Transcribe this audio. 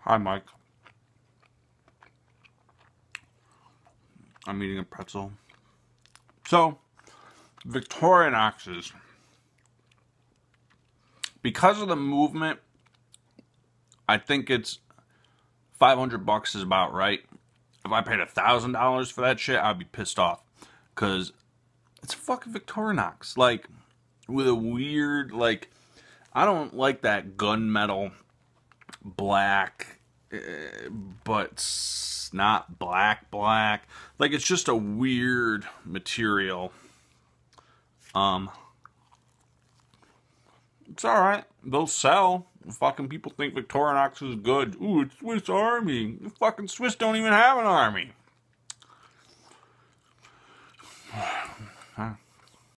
Hi, Mike. I'm eating a pretzel. So, Victorinoxes. Because of the movement, I think it's $500 is about right. If I paid $1,000 for that shit, I'd be pissed off. Because it's fucking Victorinox. Like, with a weird, like, I don't like that gunmetal black, but it's not black. Like, it's just a weird material. It's alright. They'll sell. Fucking people think Victorinox is good. Ooh, it's Swiss Army. The fucking Swiss don't even have an army.